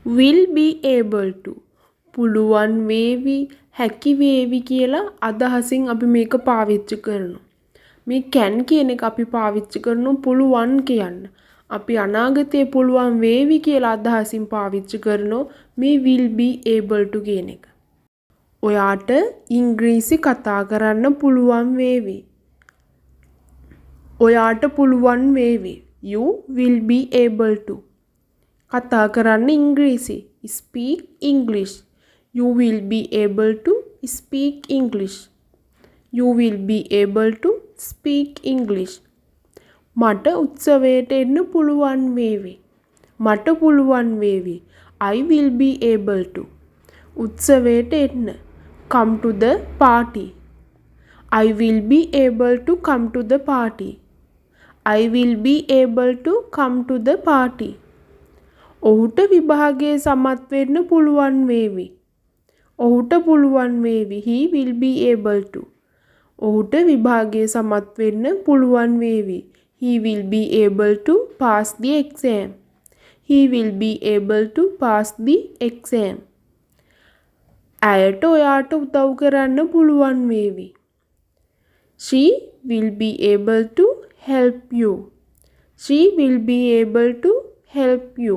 will be able to පුළුවන් වේවි හැකි වේවි කියලා අදහසින් අපි මේක පාවිච්චි කරනවා. මේ can කියන එක අපි පාවිච්චි කරනවා පුළුවන් කියන්න. අපි අනාගතයේ පුළුවන් වේවි කියලා අදහසින් පාවිච්චි කරනවා මේ will be able to කියන එක. ඔයාට ඉංග්‍රීසි කතා කරන්න පුළුවන් වේවි. ඔයාට පුළුවන් වේවි. You will be able to. කතා කරන්න ඉංග්‍රීසි. Speak English. You will be able to speak English. You will be able to speak English. මට උත්සවයට එන්න පුළුවන් වේවි. මට පුළුවන් වේවි. I will be able to. උත්සවයට එන්න. Come to the party. I will be able to come to the party. I will be able to come to the party. ඔහුට විභාගයේ සමත් වෙන්න පුළුවන් වේවි. ඔහුට පුළුවන් වේවි. He will be able to. ඔහුට විභාගයේ සමත් වෙන්න පුළුවන් වේවි. He will be able to pass the exam. He will be able to pass the exam. ඇයට ඔයාට උදව් කරන්න පුළුවන් වේවි. She will be able to help you. She will be able to help you.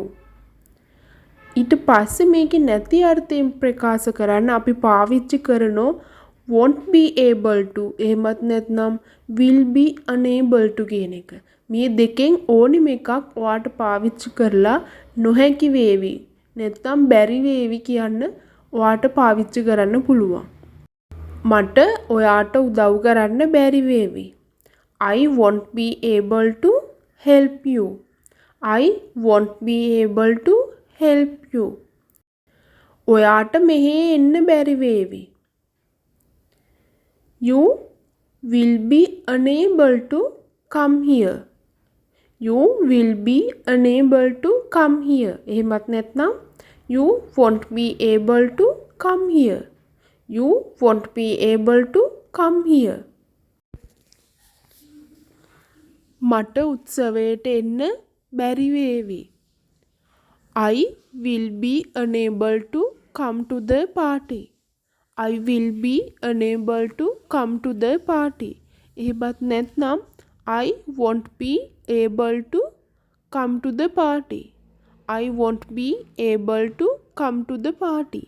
ඊට පස්සේ මේකේ නැති අර්ථයෙන් ප්‍රකාශ කරන්න අපි පාවිච්චි කරනෝ won't be able to එහෙමත් නැත්නම් will be unable to කියන එක. මේ දෙකෙන් ඕනිම එකක් ඔයාට පාවිච්චි කරලා නොහැකි වේවි නැත්නම් බැරි වේවි කියන්න ඔයාට පාවිච්චි කරන්න පුළුවන්. මට ඔයාට උදව් කරන්න බැරි වේවි. I won't be able to help you. I won't be able to help you. ඔයාට මෙහෙ එන්න බැරි වේවි. You will be unable to come here. You will be unable to come here. එහෙමත් නැත්නම් you won't be able to come here. You won't be able to come here. මට උත්සවයට එන්න බැරි වේවි. I will be unable to come to the party. I will be unable to come to the party. එහෙමත් නැත්නම් I won't be able to come to the party. I won't be able to come to the party.